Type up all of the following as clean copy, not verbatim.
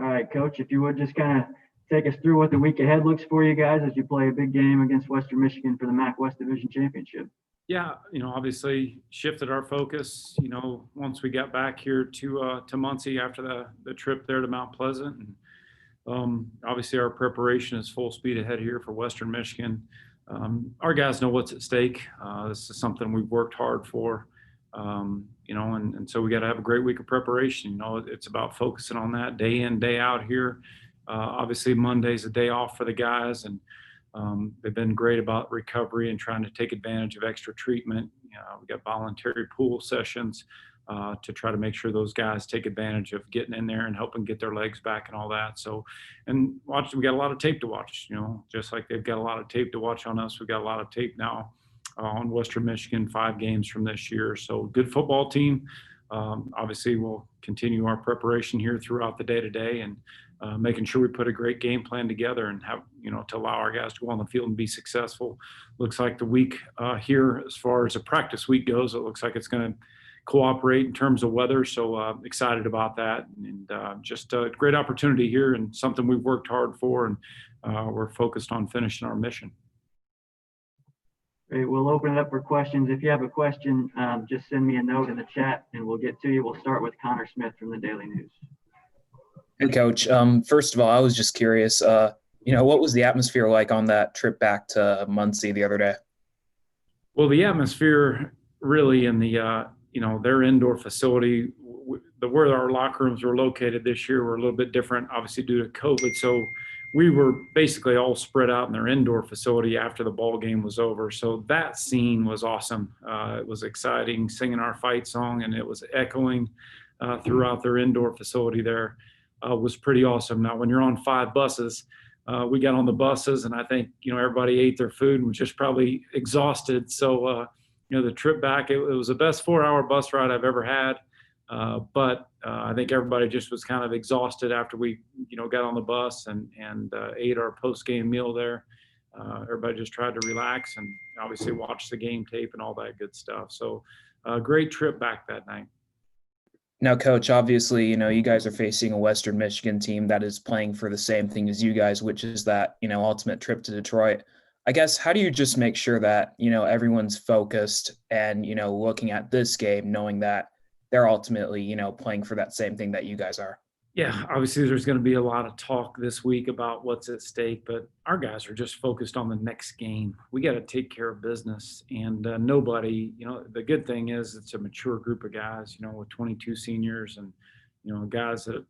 All right, Coach, if you would just kind of take us through what the week ahead looks for you guys as you play a big game against Western Michigan for the MAC West Division Championship. Yeah, obviously shifted our focus, once we got back here to Muncie after the trip there to Mount Pleasant. And obviously our preparation is full speed ahead here for Western Michigan. Our guys know what's at stake. This is something we've worked hard for, and so we got to have a great week of preparation. It's about focusing on that day in, day out here. Obviously Monday's a day off for the guys, and they've been great about recovery and trying to take advantage of extra treatment. We got voluntary pool sessions to try to make sure those guys take advantage of getting in there and helping get their legs back and all that. So, and we got a lot of tape to watch, just like they've got a lot of tape to watch on us. We've got a lot of tape now on Western Michigan, 5 games from this year. So good football team. Obviously we'll continue our preparation here throughout the day-to-day and making sure we put a great game plan together and have, to allow our guys to go on the field and be successful. Looks like the week here, as far as a practice week goes, it looks like it's going to cooperate in terms of weather. So excited about that, and just a great opportunity here and something we've worked hard for, and we're focused on finishing our mission. Great. We'll open it up for questions. If you have a question, just send me a note in the chat and we'll get to you. We'll start with Connor Smith from the Daily News. Hey, Coach. First of all, I was just curious, what was the atmosphere like on that trip back to Muncie the other day? Well, the atmosphere really in the, their indoor facility, where our locker rooms were located this year were a little bit different, obviously due to COVID. So we were basically all spread out in their indoor facility after the ball game was over. So that scene was awesome. It was exciting, singing our fight song, and it was echoing throughout their indoor facility there. Was pretty awesome. Now, when you're on 5 buses, we got on the buses, and I think, everybody ate their food and was just probably exhausted. So, the trip back, it was the best 4-hour bus ride I've ever had. But I think everybody just was kind of exhausted after we, got on the bus and ate our post-game meal there. Everybody just tried to relax and obviously watch the game tape and all that good stuff. So great trip back that night. Now, Coach, obviously, you guys are facing a Western Michigan team that is playing for the same thing as you guys, which is that, ultimate trip to Detroit. I guess, how do you just make sure that, everyone's focused and, looking at this game, knowing that they're ultimately, playing for that same thing that you guys are? Yeah, obviously there's going to be a lot of talk this week about what's at stake, but our guys are just focused on the next game. We got to take care of business, and nobody, the good thing is it's a mature group of guys, with 22 seniors and, guys that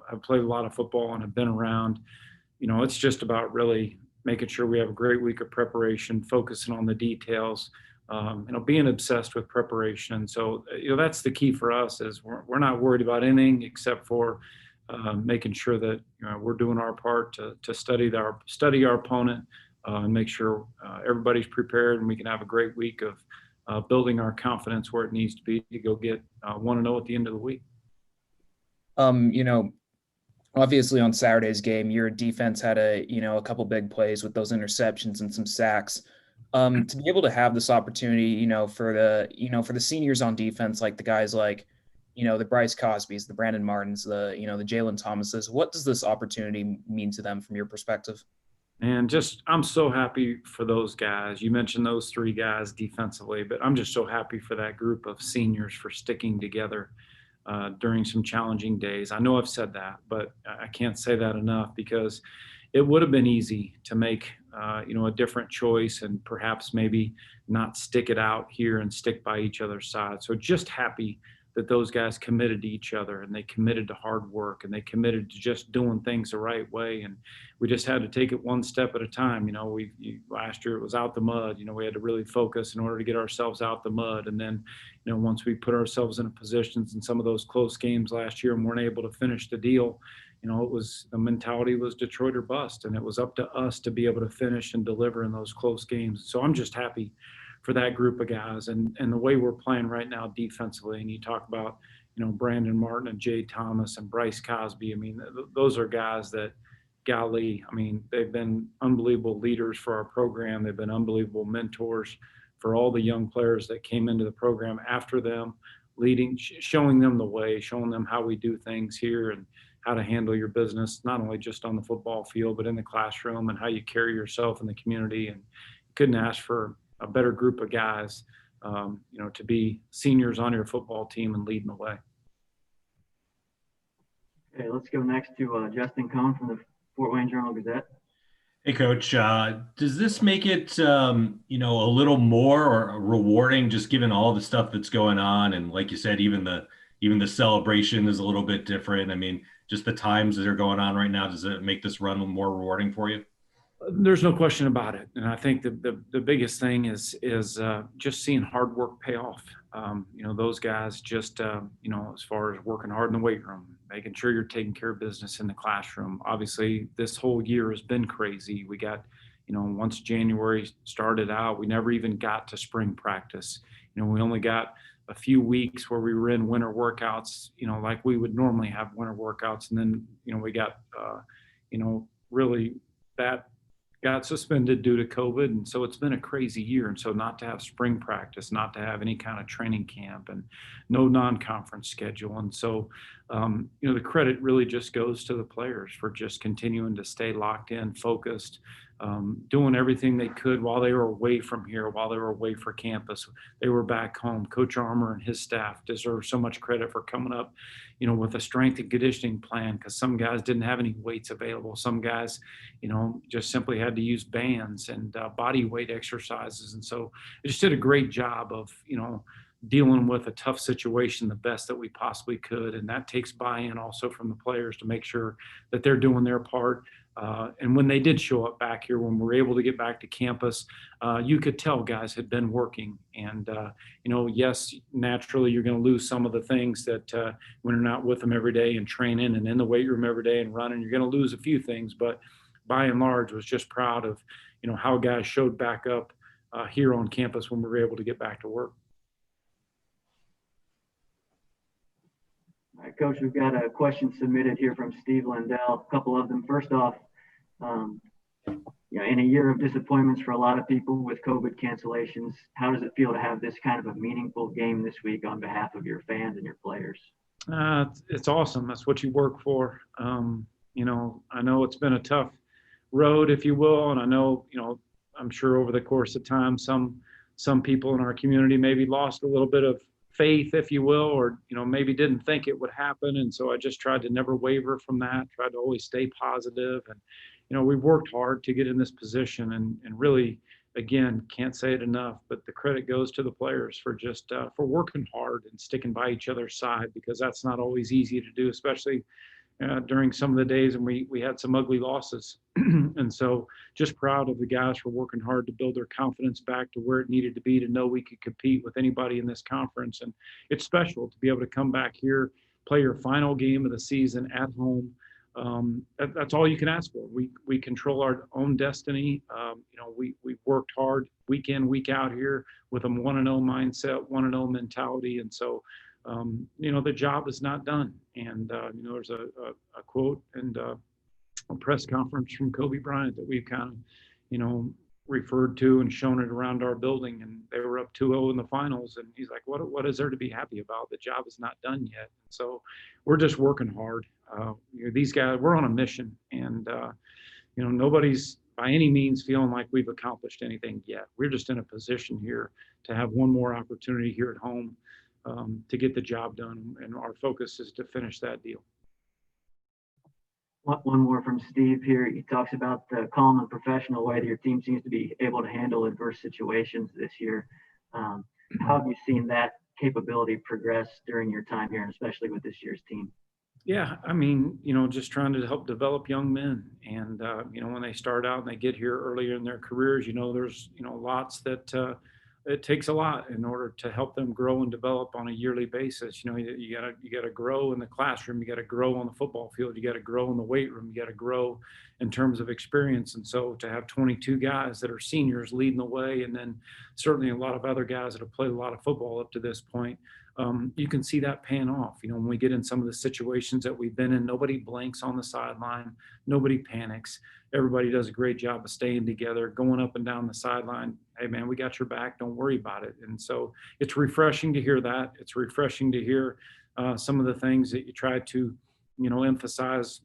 have played a lot of football and have been around. It's just about really making sure we have a great week of preparation, focusing on the details, being obsessed with preparation. And so, that's the key for us is we're not worried about anything except for making sure that we're doing our part to study our opponent and make sure everybody's prepared and we can have a great week of building our confidence where it needs to be to go get 1-0 at the end of the week. Obviously on Saturday's game, your defense had a couple big plays with those interceptions and some sacks. To be able to have this opportunity, for the seniors on defense, like the guys like, the Bryce Cosbys, the Brandon Martins, the Jalen Thomases, what does this opportunity mean to them from your perspective? And I'm so happy for those guys. You mentioned those 3 guys defensively, but I'm just so happy for that group of seniors for sticking together during some challenging days. I know I've said that, but I can't say that enough, because it would have been easy to make, a different choice and perhaps maybe not stick it out here and stick by each other's side. So just happy that those guys committed to each other, and they committed to hard work, and they committed to just doing things the right way. And we just had to take it one step at a time. Last year it was out the mud. We had to really focus in order to get ourselves out the mud. And then, once we put ourselves in a positions in some of those close games last year and weren't able to finish the deal, the mentality was Detroit or bust, and it was up to us to be able to finish and deliver in those close games. So I'm just happy for that group of guys and the way we're playing right now defensively. And you talk about, Brandon Martin and Jay Thomas and Bryce Cosby. I mean, those are guys that, golly, they've been unbelievable leaders for our program. They've been unbelievable mentors for all the young players that came into the program after them. showing them the way, showing them how we do things here and how to handle your business, not only just on the football field, but in the classroom and how you carry yourself in the community. And couldn't ask for a better group of guys, to be seniors on your football team and leading the way. Okay, let's go next to Justin Cohn from the Fort Wayne Journal-Gazette. Hey, Coach. Does this make it, a little more or rewarding, just given all the stuff that's going on? And like you said, even the celebration is a little bit different. I mean, just the times that are going on right now, does it make this run more rewarding for you? There's no question about it. And I think the biggest thing is just seeing hard work pay off. Those guys just, as far as working hard in the weight room, making sure you're taking care of business in the classroom. Obviously, this whole year has been crazy. We got, once January started out, we never even got to spring practice. We only got a few weeks where we were in winter workouts, like we would normally have winter workouts. And then, we got, really that got suspended due to COVID. And so it's been a crazy year. And so not to have spring practice, not to have any kind of training camp and no non-conference schedule. And so, the credit really just goes to the players for just continuing to stay locked in, focused, doing everything they could while they were away from here, while they were away for campus. They were back home. Coach Armour and his staff deserve so much credit for coming up, with a strength and conditioning plan, because some guys didn't have any weights available. Some guys, just simply had to use bands and body weight exercises. And so they just did a great job of, dealing with a tough situation the best that we possibly could. And that takes buy-in also from the players to make sure that they're doing their part. And when they did show up back here, when we were able to get back to campus, you could tell guys had been working. And, yes, naturally you're going to lose some of the things that when you're not with them every day and training and in the weight room every day and running, you're going to lose a few things. But by and large, was just proud of, how guys showed back up here on campus when we were able to get back to work. All right, Coach, we've got a question submitted here from Steve Lindell. A couple of them. First off, in a year of disappointments for a lot of people with COVID cancellations, how does it feel to have this kind of a meaningful game this week on behalf of your fans and your players? It's awesome. That's what you work for. I know it's been a tough road, if you will, and I know, I'm sure over the course of time, some people in our community maybe lost a little bit of faith, if you will, or, maybe didn't think it would happen. And so I just tried to never waver from that, tried to always stay positive. And, we've worked hard to get in this position and really, again, can't say it enough, but the credit goes to the players for just, for working hard and sticking by each other's side, because that's not always easy to do, especially during some of the days when we had some ugly losses. And so just proud of the guys for working hard to build their confidence back to where it needed to be, to know we could compete with anybody in this conference. And it's special to be able to come back here, play your final game of the season at home. That's all you can ask for. We control our own destiny. We've worked hard week in, week out here with a 1-0 mindset, 1-0 mentality. And so, the job is not done. And, there's a quote and a press conference from Kobe Bryant that we've kind of, referred to and shown it around our building. And they were up 2-0 in the finals. And he's like, what is there to be happy about? The job is not done yet. So we're just working hard. These guys, we're on a mission. And, nobody's by any means feeling like we've accomplished anything yet. We're just in a position here to have one more opportunity here at home to get the job done, and our focus is to finish that deal. One more from Steve here. He talks about the calm and professional way that your team seems to be able to handle adverse situations this year. How have you seen that capability progress during your time here, and especially with this year's team? Yeah, I mean, just trying to help develop young men. And, when they start out and they get here earlier in their careers, there's, lots that it takes a lot in order to help them grow and develop on a yearly basis. You gotta grow in the classroom, you gotta grow on the football field, you gotta grow in the weight room, you gotta grow in terms of experience. And so to have 22 guys that are seniors leading the way, and then certainly a lot of other guys that have played a lot of football up to this point, you can see that paying off. When we get in some of the situations that we've been in, nobody blinks on the sideline, nobody panics. Everybody does a great job of staying together, going up and down the sideline. Hey man, we got your back. Don't worry about it. And so it's refreshing to hear that. It's refreshing to hear some of the things that you try to, emphasize,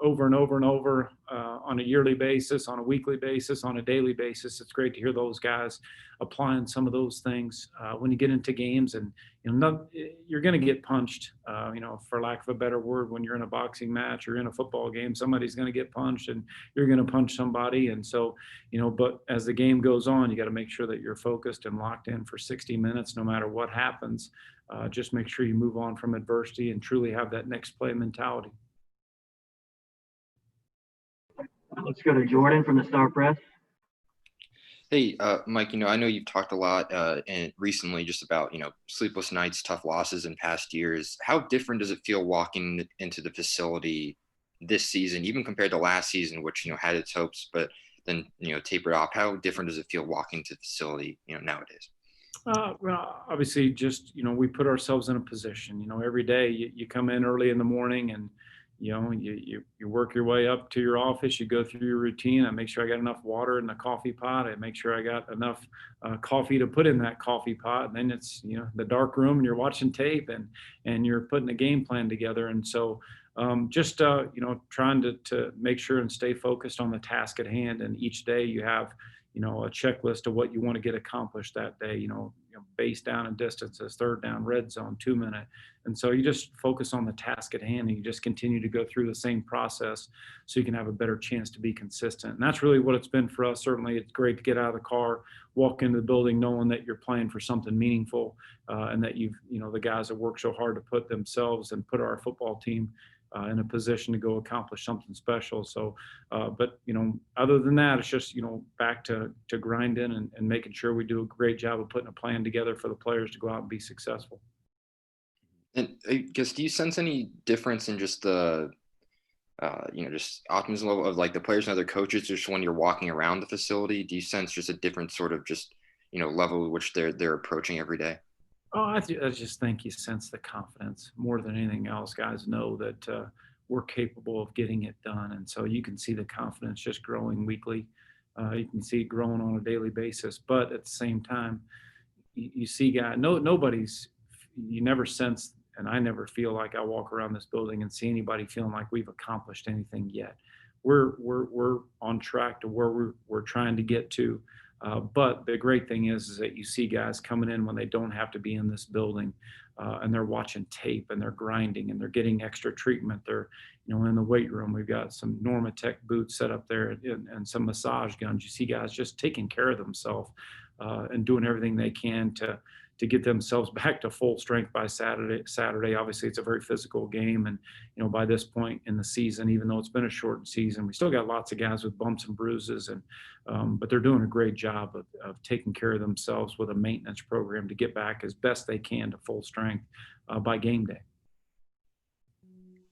over and over and over on a yearly basis, on a weekly basis, on a daily basis. It's great to hear those guys applying some of those things when you get into games. And you're going to get punched, for lack of a better word. When you're in a boxing match or in a football game, somebody's going to get punched and you're going to punch somebody. And so, but as the game goes on, you got to make sure that you're focused and locked in for 60 minutes, no matter what happens. Just make sure you move on from adversity and truly have that next play mentality. Let's go to Jordan from the Star Press. Hey, Mike, I know you've talked a lot and recently just about, sleepless nights, tough losses in past years. How different does it feel walking into the facility this season, even compared to last season, which, had its hopes, but then, tapered off? How different does it feel walking to the facility, nowadays? Well, obviously just, we put ourselves in a position, every day you come in early in the morning and, you work your way up to your office, you go through your routine. I make sure I got enough water in the coffee pot. I make sure I got enough coffee to put in that coffee pot. And then it's, the dark room and you're watching tape and you're putting a game plan together. And so just, trying to make sure and stay focused on the task at hand. And each day you have, a checklist of what you want to get accomplished that day, base down and distances, third down, red zone, 2 minute. And so you just focus on the task at hand and you just continue to go through the same process so you can have a better chance to be consistent. And that's really what it's been for us. Certainly it's great to get out of the car, walk into the building knowing that you're playing for something meaningful and that you've, the guys that work so hard to put themselves and put our football team in a position to go accomplish something special. So, but, other than that, it's just, back to grinding and making sure we do a great job of putting a plan together for the players to go out and be successful. And I guess, do you sense any difference in just the, just optimism level of like the players and other coaches, just when you're walking around the facility? Do you sense just a different sort of just, level at which they're approaching every day? Oh, I just think you sense the confidence more than anything else. Guys know that we're capable of getting it done. And so you can see the confidence just growing weekly. You can see it growing on a daily basis. But at the same time, you see guys, you never sense, and I never feel like I walk around this building and see anybody feeling like we've accomplished anything yet. We're on track to where we're trying to get to. But the great thing is that you see guys coming in when they don't have to be in this building and they're watching tape and they're grinding and they're getting extra treatment. They're, in the weight room, we've got some Normatec boots set up there and some massage guns. You see guys just taking care of themselves and doing everything they can to get themselves back to full strength by Saturday. Obviously, it's a very physical game. And, by this point in the season, even though it's been a shortened season, we still got lots of guys with bumps and bruises. But they're doing a great job of taking care of themselves with a maintenance program to get back as best they can to full strength by game day.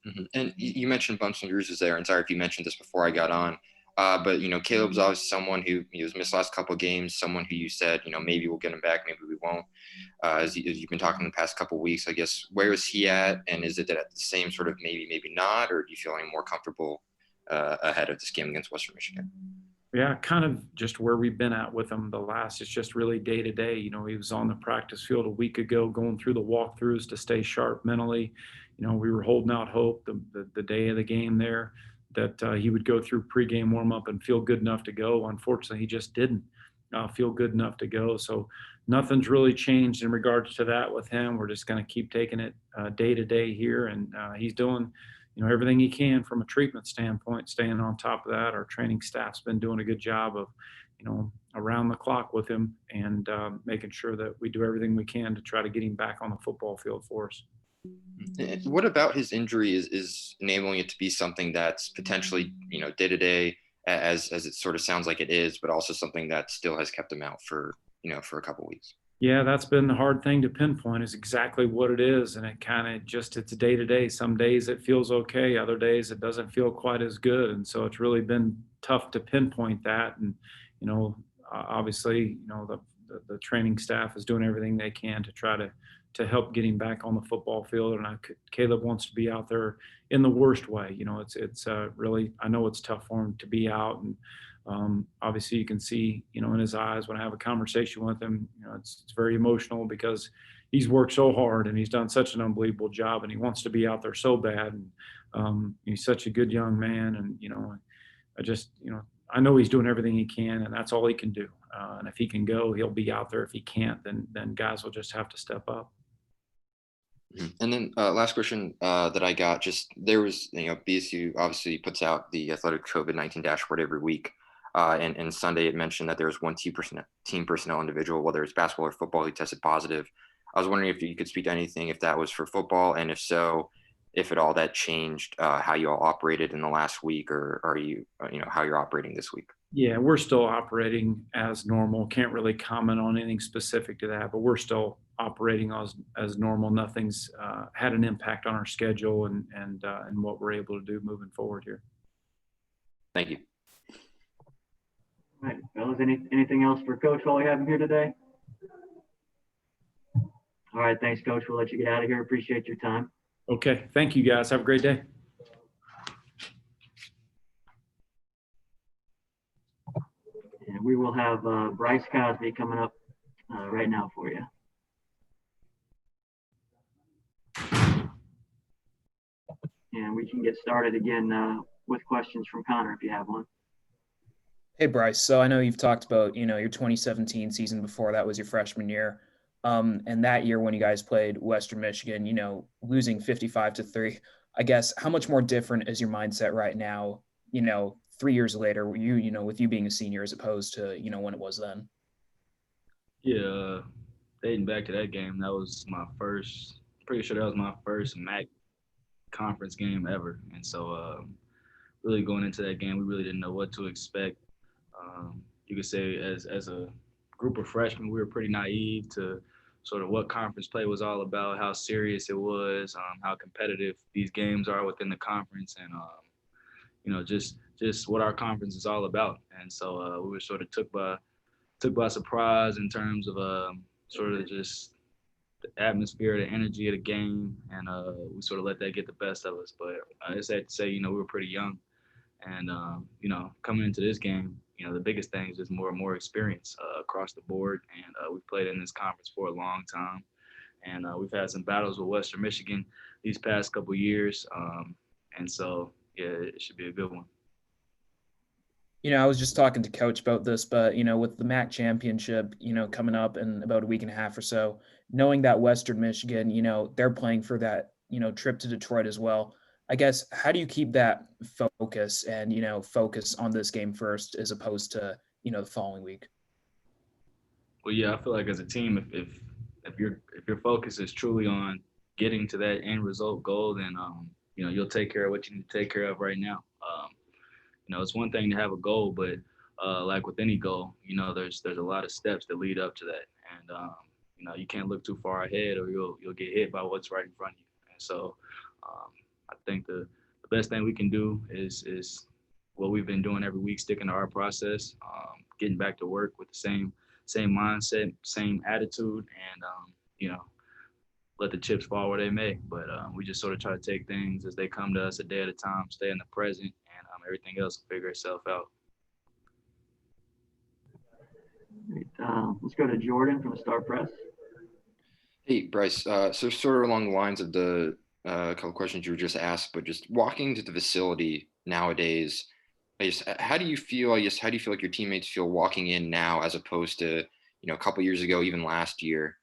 Mm-hmm. And you mentioned bumps and bruises there. And sorry if you mentioned this before I got on. But, Caleb's obviously someone who was missed last couple of games, someone who you said, maybe we'll get him back, maybe we won't. As you've been talking the past couple of weeks, I guess, where is he at? And is it at the same sort of maybe not, or do you feel any more comfortable ahead of this game against Western Michigan? Yeah, kind of just where we've been at with him it's just really day to day. He was on the practice field a week ago going through the walkthroughs to stay sharp mentally. We were holding out hope the day of the game there that he would go through pregame warm-up and feel good enough to go. Unfortunately, he just didn't feel good enough to go. So nothing's really changed in regards to that with him. We're just going to keep taking it day to day here. And he's doing, everything he can from a treatment standpoint, staying on top of that. Our training staff's been doing a good job of, around the clock with him and making sure that we do everything we can to try to get him back on the football field for us. What about his injury is enabling it to be something that's potentially, day to day, as it sort of sounds like it is, but also something that still has kept him out for a couple of weeks? Yeah, that's been the hard thing to pinpoint is exactly what it is. And it kind of just, it's day to day. Some days it feels okay. Other days it doesn't feel quite as good. And so it's really been tough to pinpoint that. And, obviously, the training staff is doing everything they can to try to to help getting back on the football field. And Caleb wants to be out there in the worst way. It's really, I know it's tough for him to be out. And obviously you can see, in his eyes when I have a conversation with him, it's very emotional because he's worked so hard and he's done such an unbelievable job and he wants to be out there so bad. And he's such a good young man. And, I know he's doing everything he can and that's all he can do. And if he can go, he'll be out there. If he can't, then guys will just have to step up. And then last question that I got, just there was, BSU obviously puts out the athletic COVID-19 dashboard every week. And Sunday it mentioned that there was one team personnel individual, whether it's basketball or football, who tested positive. I was wondering if you could speak to anything, if that was for football, and if so, if at all that changed how you all operated in the last week, or are you, how you're operating this week? Yeah, we're still operating as normal. Can't really comment on anything specific to that, but we're still operating as normal. Nothing's had an impact on our schedule and what we're able to do moving forward here. Thank you. All right, fellas, anything else for Coach while we have him here today? All right, thanks, Coach. We'll let you get out of here. Appreciate your time. Okay, thank you, guys. Have a great day. And we will have Bryce Cosby coming up right now for you. And we can get started again with questions from Connor if you have one. Hey, Bryce. So I know you've talked about, your 2017 season before that was your freshman year. And that year when you guys played Western Michigan, losing 55-3, I guess, how much more different is your mindset right now, 3 years later, with you being a senior as opposed to, when it was then? Yeah, dating back to that game, that was pretty sure that was my first MAC conference game ever. And so really going into that game, we really didn't know what to expect. You could say as a group of freshmen, we were pretty naive to sort of what conference play was all about, how serious it was, how competitive these games are within the conference, and just what our conference is all about. And so we were sort of took by surprise in terms of sort of just the atmosphere, the energy of the game, and we sort of let that get the best of us. But it's sad to say, we were pretty young, and coming into this game, the biggest thing is just more and more experience across the board. And we've played in this conference for a long time. And we've had some battles with Western Michigan these past couple of years. And so, yeah, it should be a good one. I was just talking to Coach about this, but, with the MAC championship, coming up in about a week and a half or so, knowing that Western Michigan, they're playing for that, trip to Detroit as well. I guess, how do you keep that focus and, focus on this game first as opposed to, the following week? Well, yeah, I feel like as a team, if your focus is truly on getting to that end result goal, then, you'll take care of what you need to take care of right now. It's one thing to have a goal, but like with any goal, there's a lot of steps that lead up to that. And, you can't look too far ahead or you'll get hit by what's right in front of you. And so, I think the best thing we can do is what we've been doing every week, sticking to our process, getting back to work with the same mindset, same attitude, and let the chips fall where they may. But we just sort of try to take things as they come to us a day at a time, stay in the present, and everything else will figure itself out. Great. Let's go to Jordan from the Star Press. Hey, Bryce. So sort of along the lines of the couple of questions you were just asked, but just walking to the facility nowadays, how do you feel? How do you feel like your teammates feel walking in now as opposed to, a couple of years ago, even last year?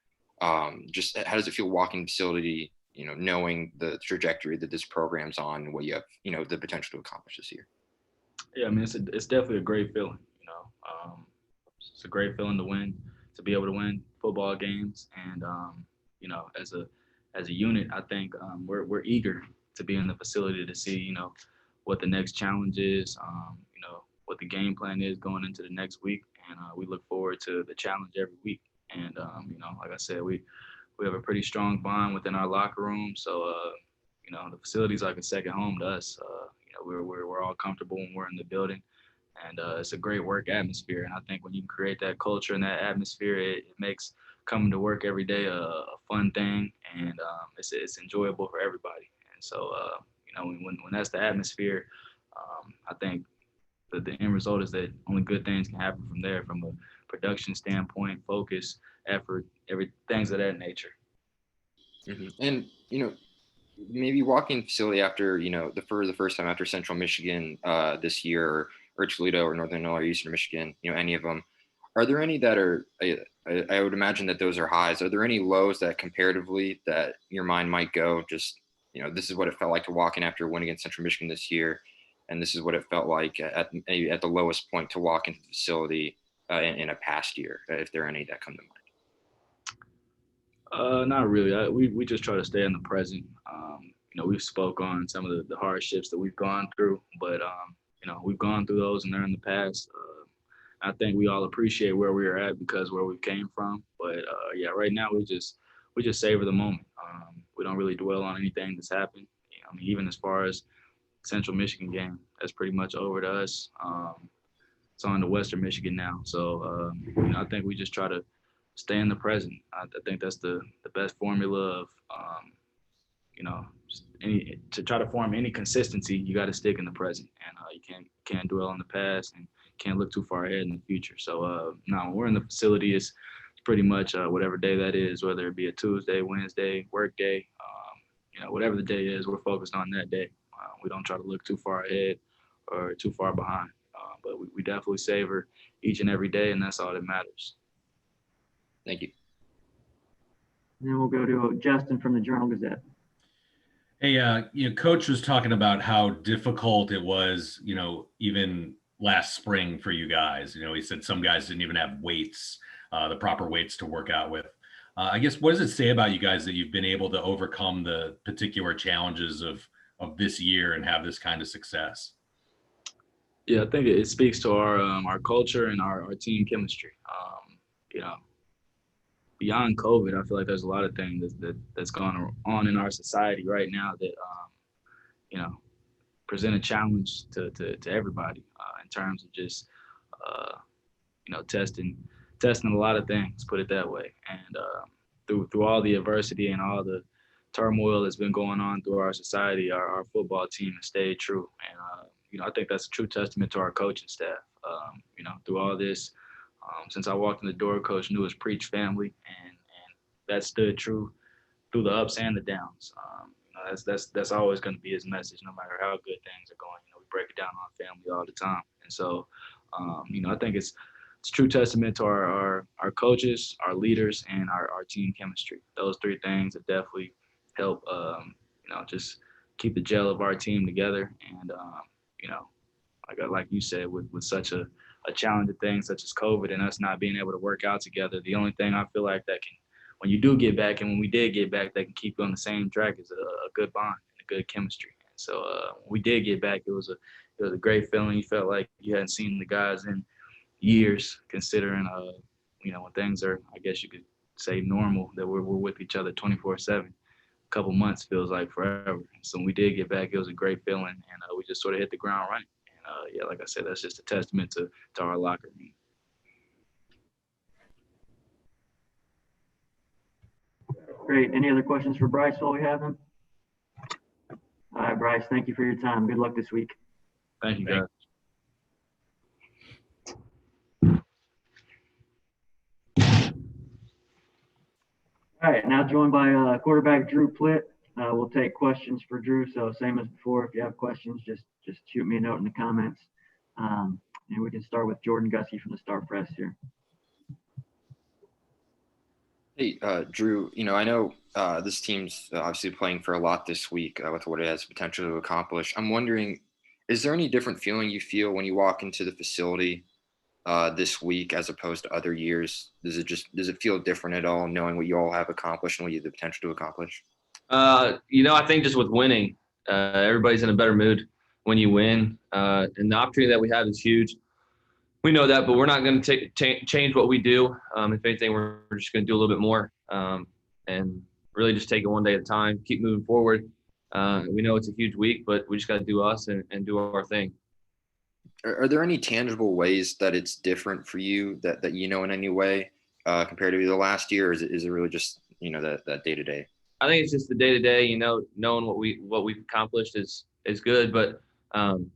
Just how does it feel walking the facility, knowing the trajectory that this program's on and what you have, the potential to accomplish this year? Yeah, I mean, it's definitely a great feeling, it's a great feeling to win, to be able to win football games. And, as a unit, I think we're eager to be in the facility to see, what the next challenge is, what the game plan is going into the next week. And we look forward to the challenge every week. And, like I said, we have a pretty strong bond within our locker room. So, the facility's like a second home to us. We're all comfortable when we're in the building. And it's a great work atmosphere. And I think when you create that culture and that atmosphere, it makes coming to work every day a fun thing, and it's enjoyable for everybody. And so, when that's the atmosphere, I think the end result is that only good things can happen from there, from a production standpoint, focus, effort, things of that nature. Mm-hmm. And, maybe walking facility after, the first time after Central Michigan this year, or Toledo or Northern Illinois or Eastern Michigan, any of them, are there any that are, I would imagine that those are highs. Are there any lows that comparatively that your mind might go, just, this is what it felt like to walk in after a win against Central Michigan this year, and this is what it felt like at the lowest point to walk into the facility in a past year, if there are any that come to mind? Not really. We just try to stay in the present. We've spoke on some of the hardships that we've gone through, but we've gone through those and they're in the past. I think we all appreciate where we are at because where we came from. But right now we just savor the moment. We don't really dwell on anything that's happened. Even as far as Central Michigan game, that's pretty much over to us. It's on to Western Michigan now. So I think we just try to stay in the present. I think that's the best formula of to try to form any consistency. You got to stick in the present, and you can't dwell on the past and can't look too far ahead in the future. So when we're in the facility, it's pretty much whatever day that is, whether it be a Tuesday, Wednesday, work day, whatever the day is, we're focused on that day. We don't try to look too far ahead or too far behind, but we definitely savor each and every day, and that's all that matters. Thank you. And then we'll go to Justin from the Journal-Gazette. Hey, Coach was talking about how difficult it was, even last spring for you guys. He said some guys didn't even have weights, the proper weights to work out with. I guess, what does it say about you guys that you've been able to overcome the particular challenges of this year and have this kind of success? Yeah, I think it speaks to our culture and our team chemistry. Beyond COVID, I feel like there's a lot of things that's going on in our society right now that present a challenge to everybody in terms of just testing a lot of things, put it that way. And through all the adversity and all the turmoil that's been going on through our society, our football team has stayed true. And I think that's a true testament to our coaching staff. Through all this. Since I walked in the door, Coach Neu has preached family, and that stood true through the ups and the downs. That's always going to be his message, no matter how good things are going. We break it down on family all the time, and so I think it's a true testament to our coaches, our leaders, and our team chemistry. Those three things that definitely help just keep the gel of our team together, and like you said, with such a challenging thing such as COVID and us not being able to work out together, the only thing I feel like that can, when you do get back and when we did get back, that can keep you on the same track is a good bond and a good chemistry. And so when we did get back, it was a great feeling. You felt like you hadn't seen the guys in years, considering when things are, I guess you could say, normal, that we're with each other 24/7. A couple months feels like forever. So when we did get back, it was a great feeling, and we just sort of hit the ground running. Like I said, that's just a testament to our locker room. Great. Any other questions for Bryce while we have him? All right, Bryce, thank you for your time. Good luck this week. Thank you, guys. All right, now joined by quarterback Drew Plitt. We'll take questions for Drew. So same as before, if you have questions, just shoot me a note in the comments. And we can start with Jordan Gussie from the Star Press here. Hey, Drew, I know this team's obviously playing for a lot this week with what it has potential to accomplish. I'm wondering, is there any different feeling you feel when you walk into the facility this week as opposed to other years? Does it feel different at all, knowing what you all have accomplished and what you have the potential to accomplish? I think just with winning, everybody's in a better mood when you win. And the opportunity that we have is huge. We know that, but we're not going to change what we do. If anything, we're just going to do a little bit more and really just take it one day at a time, keep moving forward. We know it's a huge week, but we just got to do us and do our thing. Are there any tangible ways that it's different for you that in any way compared to the last year? Or is it really just, that day to day? I think it's just the day to day. Knowing what we've accomplished is good, but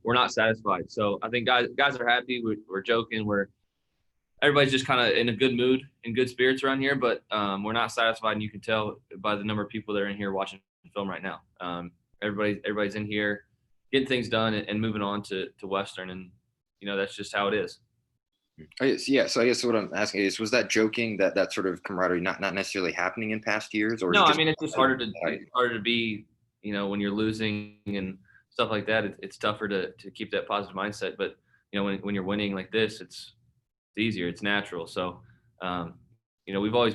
we're not satisfied. So I think guys are happy. We're joking. Everybody's just kind of in a good mood and good spirits around here, but we're not satisfied, and you can tell by the number of people that are in here watching film right now. Everybody's in here getting things done and moving on to Western, and that's just how it is. Yeah. So I guess what I'm asking is, was that joking, that sort of camaraderie not necessarily happening in past years, or? No, I mean, it's just harder to be, when you're losing and stuff like that. It's tougher to keep that positive mindset. But when you're winning like this, it's easier. It's natural. So, we've always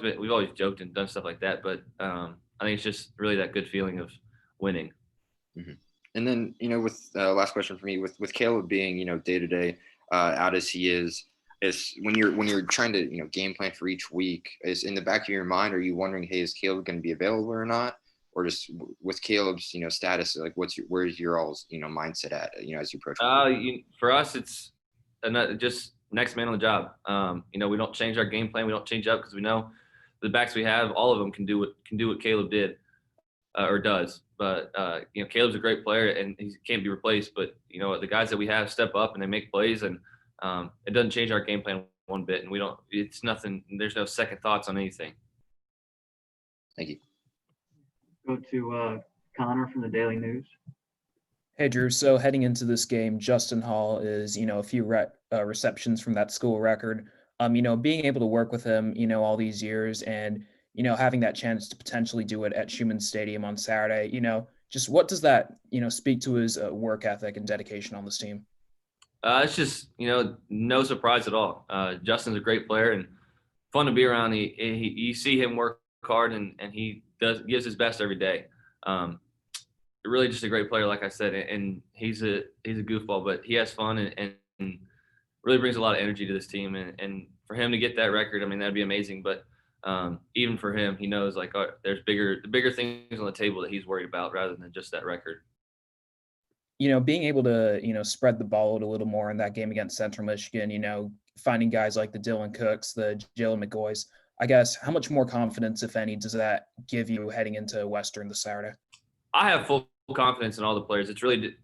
joked and done stuff like that. But I think it's just really that good feeling of winning. Mm-hmm. And then with last question for me, with Caleb being day to day out as he is when you're trying to game plan for each week, is in the back of your mind, are you wondering, hey, is Caleb going to be available or not? Or just with Caleb's status, like where's your all's mindset at as you approach? For us, it's just next man on the job. We don't change our game plan. We don't change up because we know the backs we have, all of them can do what Caleb did or does. But Caleb's a great player and he can't be replaced. But the guys that we have step up and they make plays, and it doesn't change our game plan one bit. And it's nothing. There's no second thoughts on anything. Thank you. Go to Connor from the Daily News. Hey, Drew. So heading into this game, Justin Hall is, a few receptions from that school record. Being able to work with him, all these years and, having that chance to potentially do it at Schumann Stadium on Saturday, just what does that, speak to his work ethic and dedication on this team? It's just, no surprise at all. Justin's a great player and fun to be around. You see him work hard and he gives his best every day. Really just a great player, like I said, and he's a goofball, but he has fun and really brings a lot of energy to this team. And for him to get that record, I mean, that'd be amazing. But even for him, he knows there's bigger things on the table that he's worried about rather than just that record. Being able to, spread the ball out a little more in that game against Central Michigan, finding guys like the Dylan Cooks, the Jalen McGoys, I guess, how much more confidence, if any, does that give you heading into Western this Saturday? I have full confidence in all the players. It's really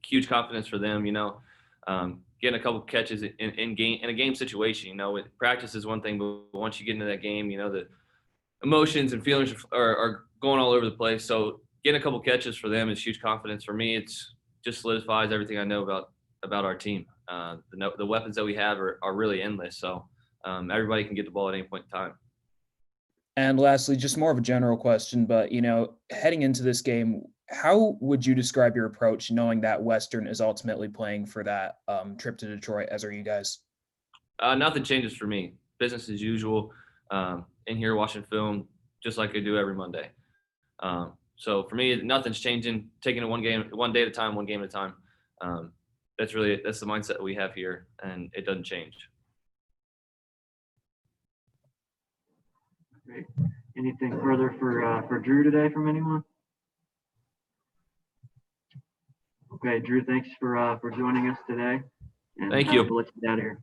huge confidence for them, getting a couple catches in a game situation, with practice is one thing, but once you get into that game, the emotions and feelings are going all over the place. So getting a couple catches for them is huge confidence. For me, it's just solidifies everything I know about our team. The weapons that we have are really endless. So everybody can get the ball at any point in time. And lastly, just more of a general question, but, heading into this game, how would you describe your approach knowing that Western is ultimately playing for that trip to Detroit, as are you guys? Nothing changes for me. Business as usual. In here watching film, just like I do every Monday. So for me, nothing's changing. Taking it one day at a time, one game at a time. That's the mindset we have here, and it doesn't change. Great. Anything further for Drew today from anyone? Okay, Drew, thanks for joining us today. And thank you. we'll let you get out of here.